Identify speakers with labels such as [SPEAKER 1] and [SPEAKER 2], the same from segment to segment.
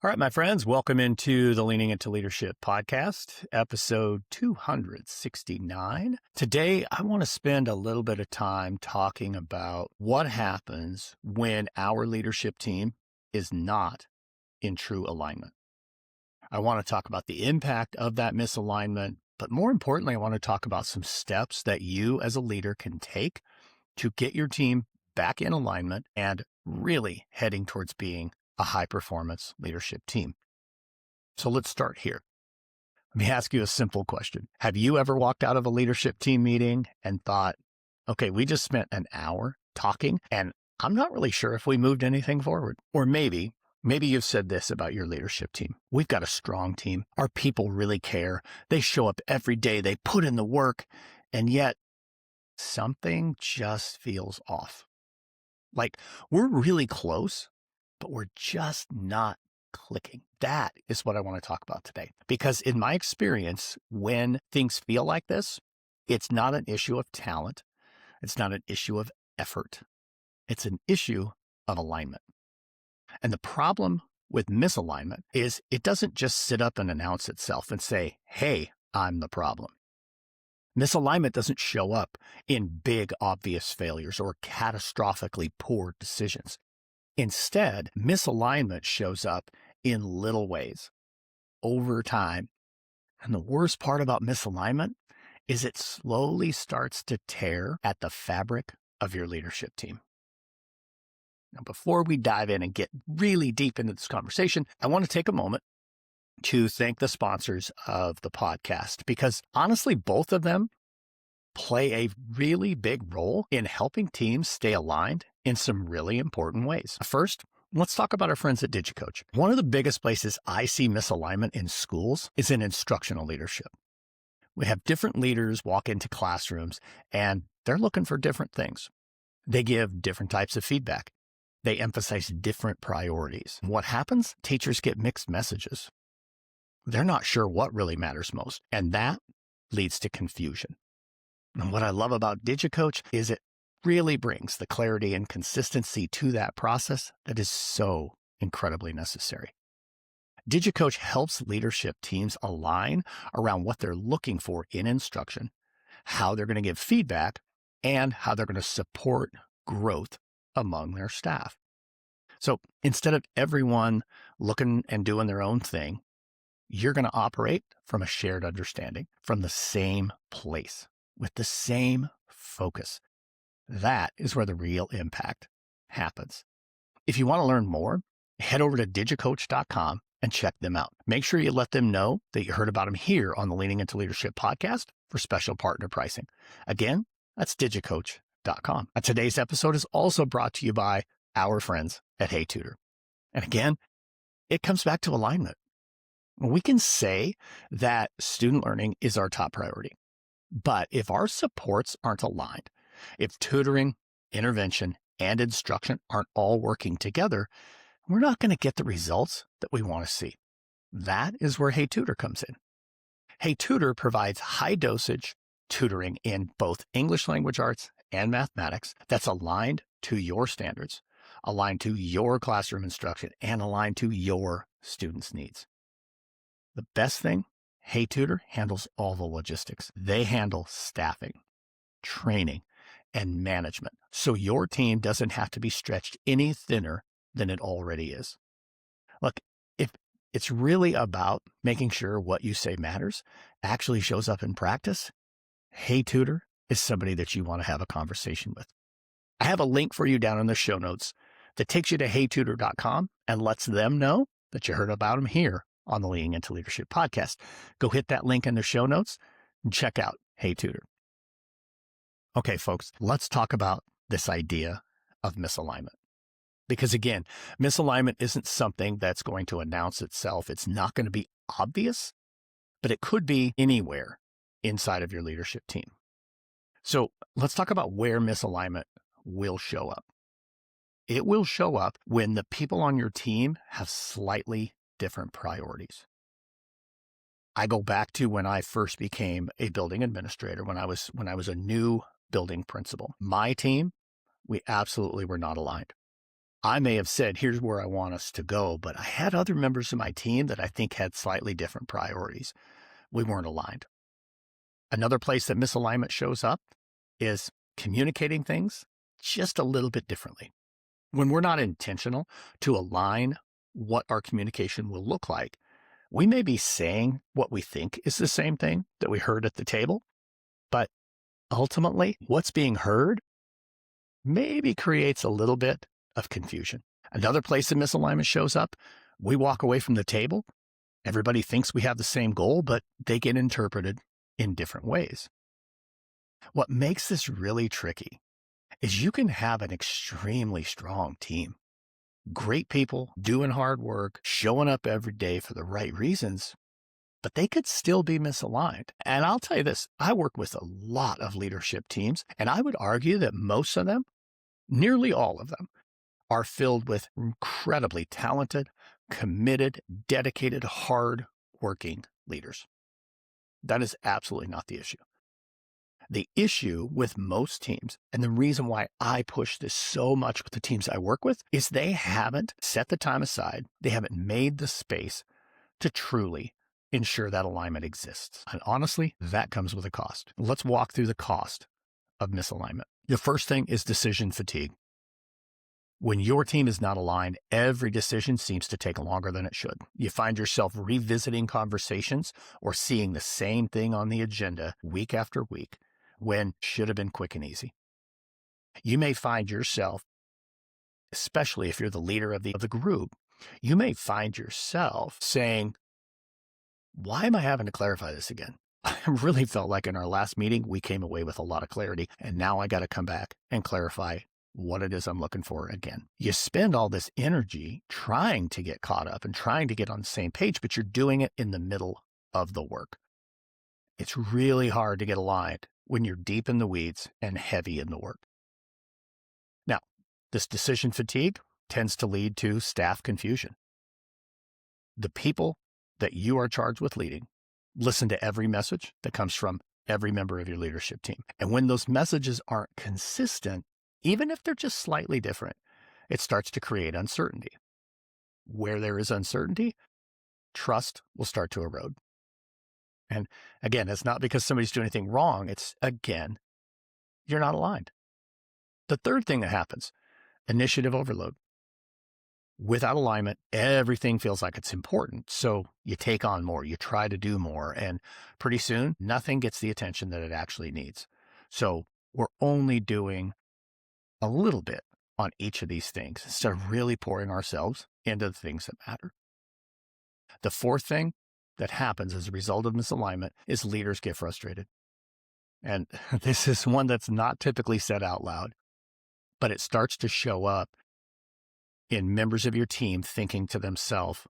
[SPEAKER 1] All right, my friends, welcome into the Leaning into Leadership podcast, episode 269. Today, I want to spend a little bit of time talking about what happens when our leadership team is not in true alignment. I want to talk about the impact of that misalignment, but more importantly, I want to talk about some steps that you as a leader can take to get your team back in alignment and really heading towards being a high-performance leadership team. So let's start here. Let me ask you a simple question. Have you ever walked out of a leadership team meeting and thought, okay, we just spent an hour talking and I'm not really sure if we moved anything forward? Or maybe you've said this about your leadership team. We've got a strong team. Our people really care. They show up every day. They put in the work, and yet something just feels off. Like we're really close, but we're just not clicking. That is what I want to talk about today. Because in my experience, when things feel like this, it's not an issue of talent. It's not an issue of effort. It's an issue of alignment. And the problem with misalignment is it doesn't just sit up and announce itself and say, hey, I'm the problem. Misalignment doesn't show up in big, obvious failures or catastrophically poor decisions. Instead, misalignment shows up in little ways over time. And the worst part about misalignment is it slowly starts to tear at the fabric of your leadership team. Now, before we dive in and get really deep into this conversation, I want to take a moment to thank the sponsors of the podcast, because honestly, both of them play a really big role in helping teams stay aligned in some really important ways. First, let's talk about our friends at DigiCoach. One of the biggest places I see misalignment in schools is in instructional leadership. We have different leaders walk into classrooms and they're looking for different things. They give different types of feedback. They emphasize different priorities. What happens? Teachers get mixed messages. They're not sure what really matters most, and that leads to confusion. And what I love about DigiCoach is it really brings the clarity and consistency to that process that is so incredibly necessary. DigiCoach helps leadership teams align around what they're looking for in instruction, how they're going to give feedback, and how they're going to support growth among their staff. So instead of everyone looking and doing their own thing, you're going to operate from a shared understanding, from the same place, with the same focus. That is where the real impact happens. If you want to learn more, head over to digicoach.com and check them out. Make sure you let them know that you heard about them here on the Leaning into Leadership podcast for special partner pricing. Again, that's digicoach.com. Today's episode is also brought to you by our friends at Hey Tutor. And again, it comes back to alignment. We can say that student learning is our top priority. But if our supports aren't aligned, if tutoring, intervention, and instruction aren't all working together, we're not going to get the results that we want to see. That is where Hey Tutor comes in. Hey Tutor provides high-dosage tutoring in both English language arts and mathematics that's aligned to your standards, aligned to your classroom instruction, and aligned to your students' needs. The best thing, Hey Tutor handles all the logistics. They handle staffing, training, and management, so your team doesn't have to be stretched any thinner than it already is. Look, if it's really about making sure what you say matters actually shows up in practice, Hey Tutor is somebody that you want to have a conversation with. I have a link for you down in the show notes that takes you to heytutor.com and lets them know that you heard about them here on the Leaning into Leadership podcast. Go hit that link in the show notes and check out Hey Tutor. Okay, folks, let's talk about this idea of misalignment. Because again, misalignment isn't something that's going to announce itself. It's not going to be obvious, but it could be anywhere inside of your leadership team. So let's talk about where misalignment will show up. It will show up when the people on your team have slightly different priorities. I go back to when I first became a building administrator, when I was a new building principal. My team, we absolutely were not aligned. I may have said, here's where I want us to go, but I had other members of my team that I think had slightly different priorities. We weren't aligned. Another place that misalignment shows up is communicating things just a little bit differently. When we're not intentional to align what our communication will look like, we may be saying what we think is the same thing that we heard at the table, but ultimately what's being heard maybe creates a little bit of confusion. Another place that misalignment shows up, we walk away from the table. Everybody thinks we have the same goal, but they get interpreted in different ways. What makes this really tricky is you can have an extremely strong team. Great people doing hard work, showing up every day for the right reasons, but they could still be misaligned. And I'll tell you this, I work with a lot of leadership teams, and I would argue that most of them, nearly all of them, are filled with incredibly talented, committed, dedicated, hard-working leaders. That is absolutely not the issue. The issue with most teams, and the reason why I push this so much with the teams I work with, is they haven't set the time aside. They haven't made the space to truly ensure that alignment exists. And honestly, that comes with a cost. Let's walk through the cost of misalignment. The first thing is decision fatigue. When your team is not aligned, every decision seems to take longer than it should. You find yourself revisiting conversations or seeing the same thing on the agenda week after week when it should have been quick and easy. You may find yourself, especially if you're the leader of the group, you may find yourself saying, why am I having to clarify this again? I really felt like in our last meeting, we came away with a lot of clarity, and now I got to come back and clarify what it is I'm looking for again. You spend all this energy trying to get caught up and trying to get on the same page, but you're doing it in the middle of the work. It's really hard to get aligned when you're deep in the weeds and heavy in the work. Now, this decision fatigue tends to lead to staff confusion. The people that you are charged with leading listen to every message that comes from every member of your leadership team. And when those messages aren't consistent, even if they're just slightly different, it starts to create uncertainty. Where there is uncertainty, trust will start to erode. And again, it's not because somebody's doing anything wrong. It's, again, you're not aligned. The third thing that happens, initiative overload. Without alignment, everything feels like it's important. So you take on more, you try to do more, and pretty soon, nothing gets the attention that it actually needs. So we're only doing a little bit on each of these things instead of really pouring ourselves into the things that matter. The fourth thing that happens as a result of misalignment is leaders get frustrated. And this is one that's not typically said out loud, but it starts to show up in members of your team thinking to themselves,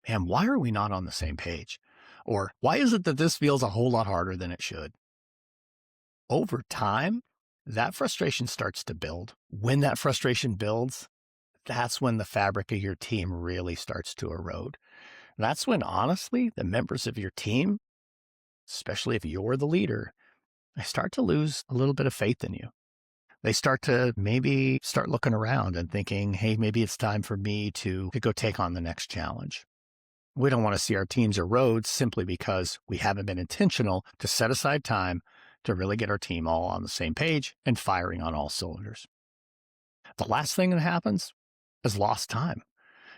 [SPEAKER 1] man, why are we not on the same page? Or why is it that this feels a whole lot harder than it should? Over time, that frustration starts to build. When that frustration builds, that's when the fabric of your team really starts to erode. That's when, honestly, the members of your team, especially if you're the leader, they start to lose a little bit of faith in you. They start to maybe start looking around and thinking, hey, maybe it's time for me to go take on the next challenge. We don't want to see our teams erode simply because we haven't been intentional to set aside time to really get our team all on the same page and firing on all cylinders. The last thing that happens is lost time.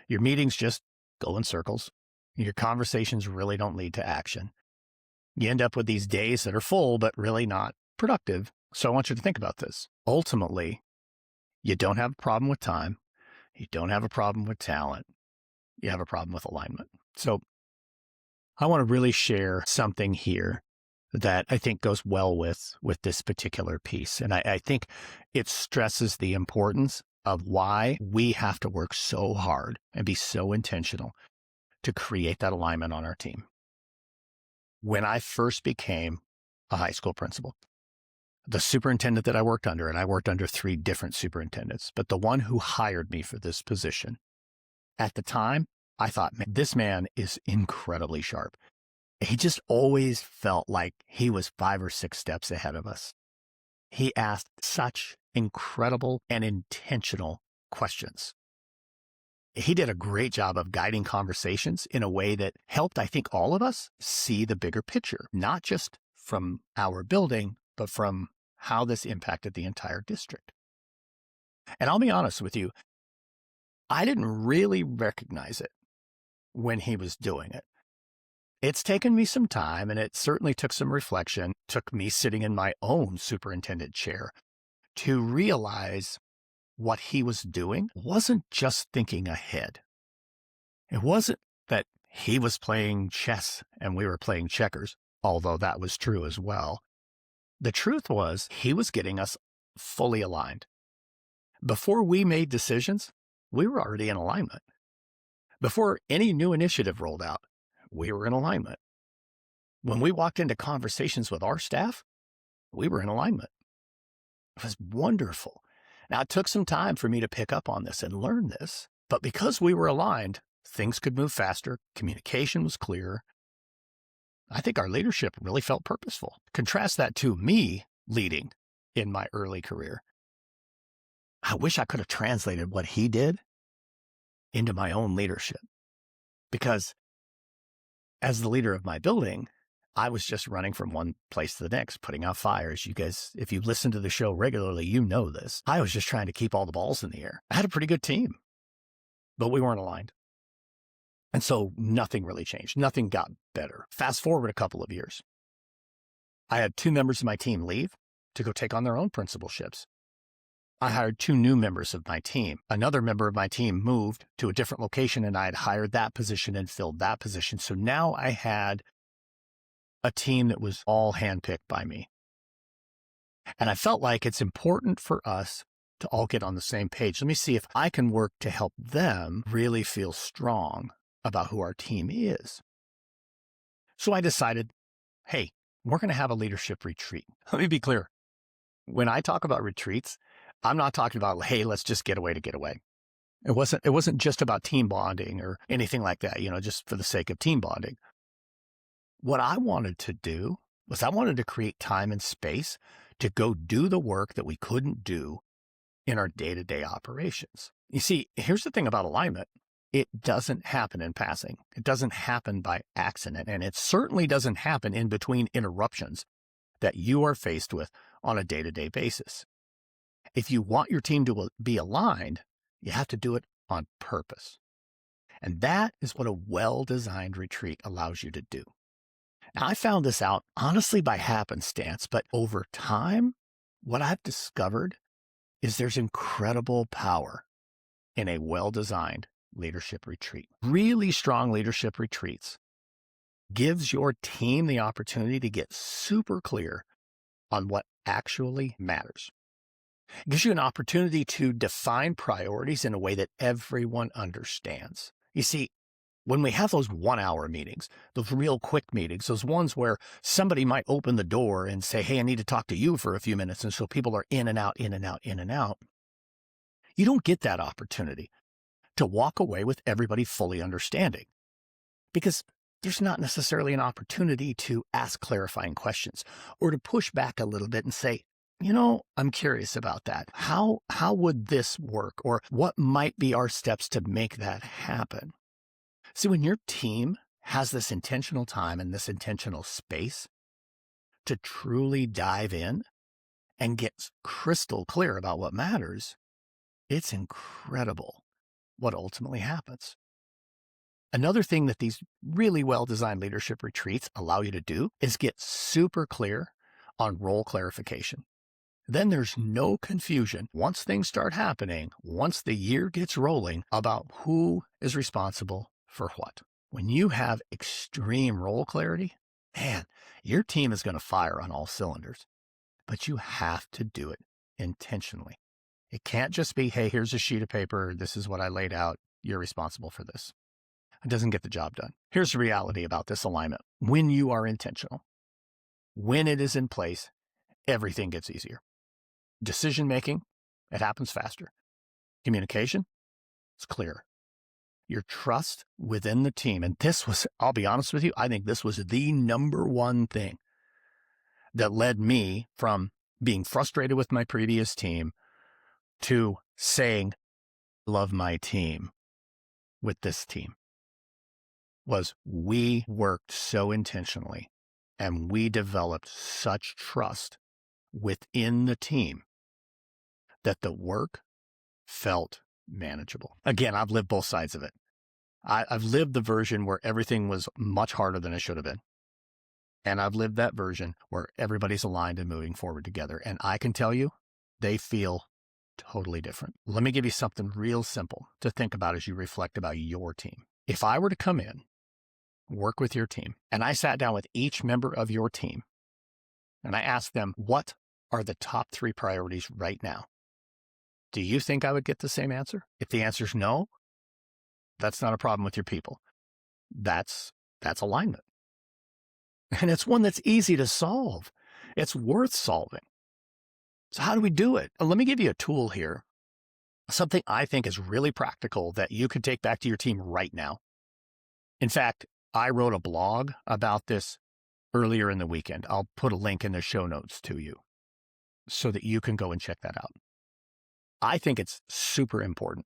[SPEAKER 1] Your meetings just go in circles. Your conversations really don't lead to action. You end up with these days that are full, but really not productive. So I want you to think about this. Ultimately, you don't have a problem with time. You don't have a problem with talent. You have a problem with alignment. So I want to really share something here that I think goes well with this particular piece. And I think it stresses the importance of why we have to work so hard and be so intentional to create that alignment on our team. When I first became a high school principal, the superintendent that I worked under, and I worked under 3 different superintendents, but the one who hired me for this position, at the time, I thought, man, this man is incredibly sharp. He just always felt like he was 5 or 6 steps ahead of us. He asked such incredible and intentional questions. He did a great job of guiding conversations in a way that helped, I think, all of us see the bigger picture, not just from our building, but from how this impacted the entire district. And I'll be honest with you, I didn't really recognize it when he was doing it. It's taken me some time, and it certainly took some reflection, took me sitting in my own superintendent chair to realize what he was doing wasn't just thinking ahead. It wasn't that he was playing chess and we were playing checkers, although that was true as well. The truth was he was getting us fully aligned. Before we made decisions, we were already in alignment. Before any new initiative rolled out, we were in alignment. When we walked into conversations with our staff, we were in alignment. It was wonderful. Now, it took some time for me to pick up on this and learn this, but because we were aligned, things could move faster, communication was clearer. I think our leadership really felt purposeful. Contrast that to me leading in my early career. I wish I could have translated what he did into my own leadership, because as the leader of my building, I was just running from one place to the next, putting out fires. You guys, if you listen to the show regularly, you know this. I was just trying to keep all the balls in the air. I had a pretty good team, but we weren't aligned. And so nothing really changed. Nothing got better. Fast forward a couple of years. I had 2 members of my team leave to go take on their own principalships. I hired 2 new members of my team. Another member of my team moved to a different location, and I had hired that position and filled that position. So now I had a team that was all handpicked by me. And I felt like it's important for us to all get on the same page. Let me see if I can work to help them really feel strong about who our team is. So I decided, hey, we're going to have a leadership retreat. Let me be clear. When I talk about retreats, I'm not talking about, hey, let's just get away to get away. It wasn't just about team bonding or anything like that, just for the sake of team bonding. What I wanted to do was I wanted to create time and space to go do the work that we couldn't do in our day-to-day operations. You see, here's the thing about alignment. It doesn't happen in passing. It doesn't happen by accident, and it certainly doesn't happen in between interruptions that you are faced with on a day-to-day basis. If you want your team to be aligned, you have to do it on purpose. And that is what a well-designed retreat allows you to do. Now, I found this out honestly by happenstance, but over time, what I've discovered is there's incredible power in a well-designed leadership retreat. Really strong leadership retreats gives your team the opportunity to get super clear on what actually matters. It gives you an opportunity to define priorities in a way that everyone understands. You see, when we have those 1-hour meetings, those real quick meetings, those ones where somebody might open the door and say, hey, I need to talk to you for a few minutes, and so people are in and out, in and out, in and out, you don't get that opportunity to walk away with everybody fully understanding, because there's not necessarily an opportunity to ask clarifying questions or to push back a little bit and say, I'm curious about that. How would this work? Or what might be our steps to make that happen? See, when your team has this intentional time and this intentional space to truly dive in and get crystal clear about what matters, it's incredible what ultimately happens. Another thing that these really well-designed leadership retreats allow you to do is get super clear on role clarification. Then there's no confusion once things start happening, once the year gets rolling, about who is responsible for what. When you have extreme role clarity, man, your team is going to fire on all cylinders. But you have to do it intentionally. It can't just be, hey, here's a sheet of paper. This is what I laid out. You're responsible for this. It doesn't get the job done. Here's the reality about this alignment. When you are intentional, when it is in place, everything gets easier. Decision-making, it happens faster. Communication, it's clearer. Your trust within the team, and this was, I'll be honest with you, I think this was the number one thing that led me from being frustrated with my previous team to saying, love my team. with this team was we worked so intentionally and we developed such trust within the team that the work felt manageable. Again, I've lived both sides of it. I've lived the version where everything was much harder than it should have been. And I've lived that version where everybody's aligned and moving forward together. And I can tell you, they feel totally different. Let me give you something real simple to think about as you reflect about your team. If I were to come in, work with your team, and I sat down with each member of your team, and I asked them, what are the top 3 priorities right now? Do you think I would get the same answer? If the answer is no, that's not a problem with your people. That's alignment. And it's one that's easy to solve. It's worth solving. So how do we do it? Let me give you a tool here. Something I think is really practical that you could take back to your team right now. In fact, I wrote a blog about this earlier in the weekend. I'll put a link in the show notes to you so that you can go and check that out. I think it's super important,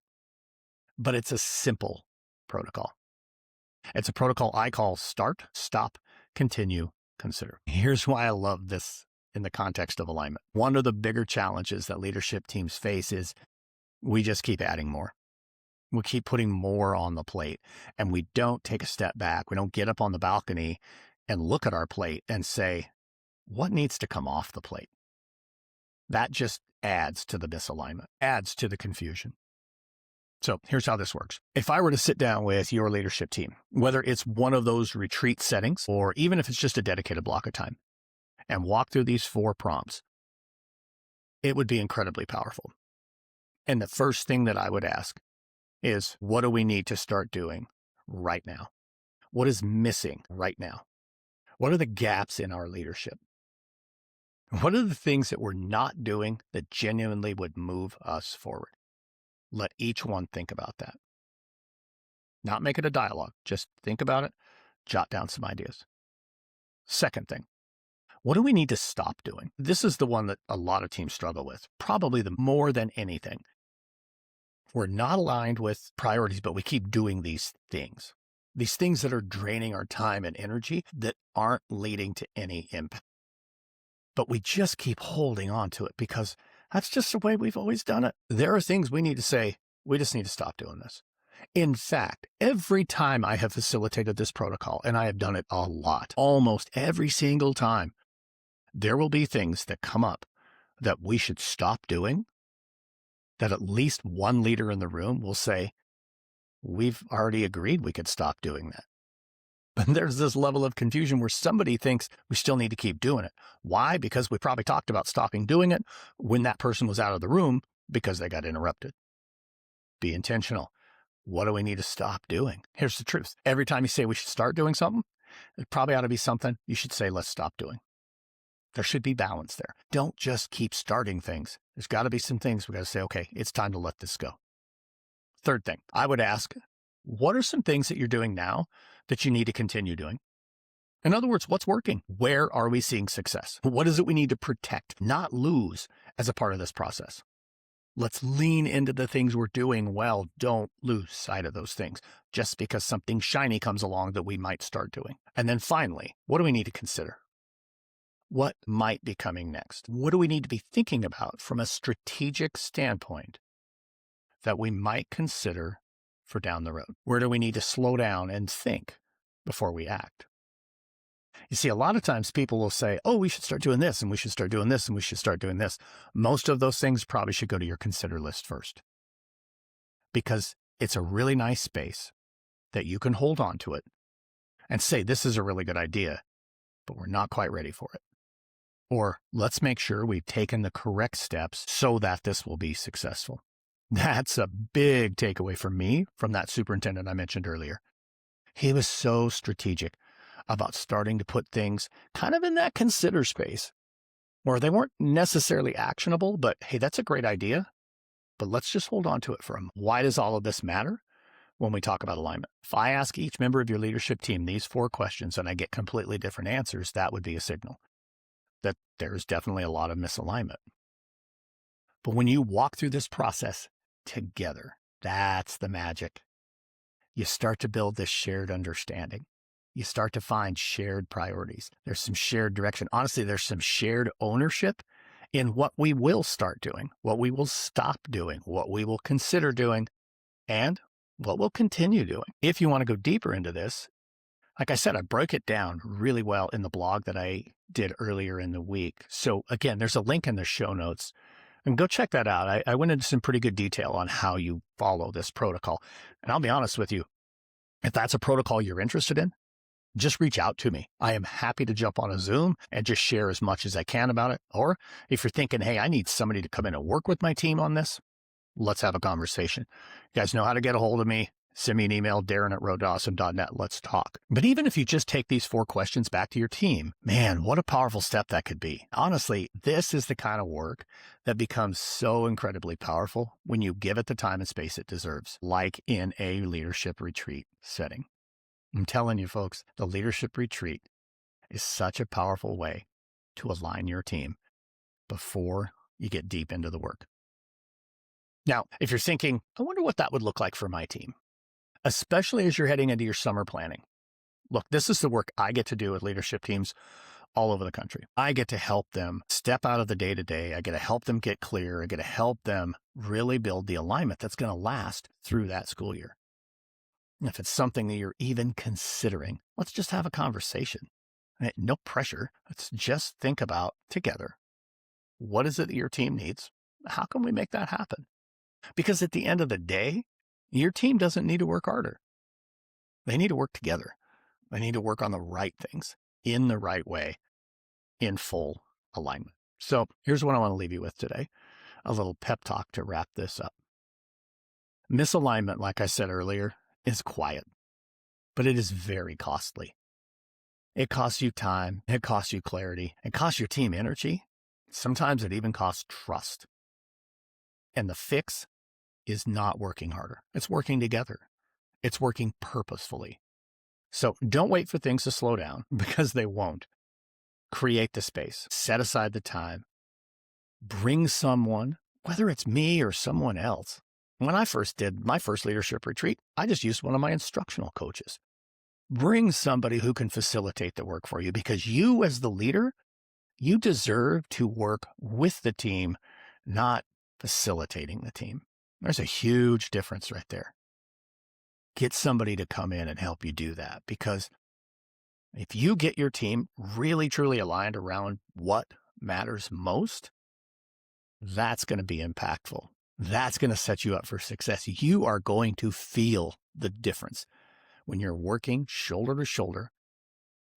[SPEAKER 1] but it's a simple protocol. It's a protocol I call start, stop, continue, consider. Here's why I love this in the context of alignment. One of the bigger challenges that leadership teams face is we just keep adding more. We keep putting more on the plate, and we don't take a step back. We don't get up on the balcony and look at our plate and say, what needs to come off the plate? That just adds to the misalignment, adds to the confusion. So here's how this works. If I were to sit down with your leadership team, whether it's one of those retreat settings, or even if it's just a dedicated block of time, and walk through these 4 prompts, it would be incredibly powerful. And the first thing that I would ask is, what do we need to start doing right now? What is missing right now? What are the gaps in our leadership? What are the things that we're not doing that genuinely would move us forward? Let each one think about that. Not make it a dialogue. Just think about it. Jot down some ideas. Second thing, what do we need to stop doing? This is the one that a lot of teams struggle with, probably the more than anything. We're not aligned with priorities, but we keep doing these things that are draining our time and energy that aren't leading to any impact. But we just keep holding on to it because that's just the way we've always done it. There are things we need to say, we just need to stop doing this. In fact, every time I have facilitated this protocol, and I have done it a lot, almost every single time, there will be things that come up that we should stop doing, that at least one leader in the room will say, we've already agreed we could stop doing that. But there's this level of confusion where somebody thinks we still need to keep doing it. Why? Because we probably talked about stopping doing it when that person was out of the room because they got interrupted. Be intentional. What do we need to stop doing? Here's the truth. Every time you say we should start doing something, it probably ought to be something you should say, let's stop doing. There should be balance there. Don't just keep starting things. There's got to be some things we got to say, okay, it's time to let this go. Third thing, I would ask, what are some things that you're doing now that you need to continue doing? In other words, what's working? Where are we seeing success? What is it we need to protect, not lose as a part of this process? Let's lean into the things we're doing well. Don't lose sight of those things just because something shiny comes along that we might start doing. And then finally, what do we need to consider? What might be coming next? What do we need to be thinking about from a strategic standpoint that we might consider for down the road? Where do we need to slow down and think before we act? You see, a lot of times people will say, oh, we should start doing this, and we should start doing this, and we should start doing this. Most of those things probably should go to your consider list first, because it's a really nice space that you can hold on to it and say, this is a really good idea, but we're not quite ready for it. Or let's make sure we've taken the correct steps so that this will be successful. That's a big takeaway for me from that superintendent I mentioned earlier. He was so strategic about starting to put things kind of in that consider space where they weren't necessarily actionable, but hey, that's a great idea, but let's just hold on to it for a moment. Why does all of this matter when we talk about alignment? If I ask each member of your leadership team these 4 questions and I get completely different answers, that would be a signal that there's definitely a lot of misalignment. But when you walk through this process together, that's the magic. you start to build this shared understanding. You start to find shared priorities. There's some shared direction. Honestly, there's some shared ownership in what we will start doing, what we will stop doing, what we will consider doing, and what we'll continue doing. If you want to go deeper into this, like I said, I broke it down really well in the blog that I did earlier in the week. So again, there's a link in the show notes and go check that out. I went into some pretty good detail on how you follow this protocol. And I'll be honest with you, if that's a protocol you're interested in, just reach out to me. I am happy to jump on a Zoom and just share as much as I can about it. Or if you're thinking, hey, I need somebody to come in and work with my team on this, let's have a conversation. You guys know how to get a hold of me. Send me an email, Darrin@roadtowawesome.net. Let's talk. But even if you just take these 4 questions back to your team, man, what a powerful step that could be. Honestly, this is the kind of work that becomes so incredibly powerful when you give it the time and space it deserves, like in a leadership retreat setting. I'm telling you, folks, the leadership retreat is such a powerful way to align your team before you get deep into the work. Now, if you're thinking, I wonder what that would look like for my team, especially as you're heading into your summer planning. Look, this is the work I get to do with leadership teams all over the country. I get to help them step out of the day-to-day. I get to help them get clear. I get to help them really build the alignment that's going to last through that school year. If it's something that you're even considering, let's just have a conversation. No pressure. Let's just think about together, what is it that your team needs? How can we make that happen? Because at the end of the day, your team doesn't need to work harder. They need to work together. They need to work on the right things in the right way, in full alignment. So here's what I want to leave you with today, a little pep talk to wrap this up. Misalignment, like I said earlier, is quiet, but it is very costly. It costs you time, it costs you clarity, it costs your team energy. Sometimes it even costs trust. And the fix is not working harder. It's working together. It's working purposefully. So don't wait for things to slow down, because they won't. Create the space, set aside the time, bring someone, whether it's me or someone else. When I first did my first leadership retreat, I just used one of my instructional coaches. Bring somebody who can facilitate the work for you, because you as the leader, you deserve to work with the team, not facilitating the team. There's a huge difference right there. Get somebody to come in and help you do that, because if you get your team really, truly aligned around what matters most, that's going to be impactful. That's going to set you up for success. You are going to feel the difference when you're working shoulder to shoulder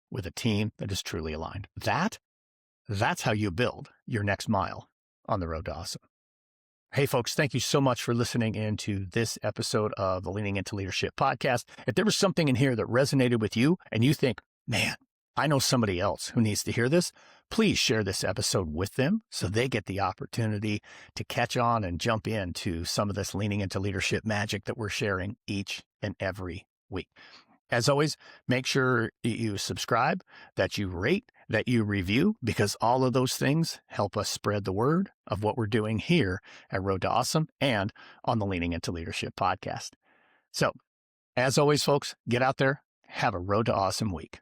[SPEAKER 1] with a team that is truly aligned. That's how you build your next mile on the road to awesome. Hey, folks, thank you so much for listening into this episode of the Leaning Into Leadership podcast. If there was something in here that resonated with you and you think, man, I know somebody else who needs to hear this, please share this episode with them so they get the opportunity to catch on and jump into some of this Leaning Into Leadership magic that we're sharing each and every week. As always, make sure you subscribe, that you rate, that you review, because all of those things help us spread the word of what we're doing here at Road to Awesome and on the Leaning Into Leadership podcast. So, as always, folks, get out there, have a Road to Awesome week.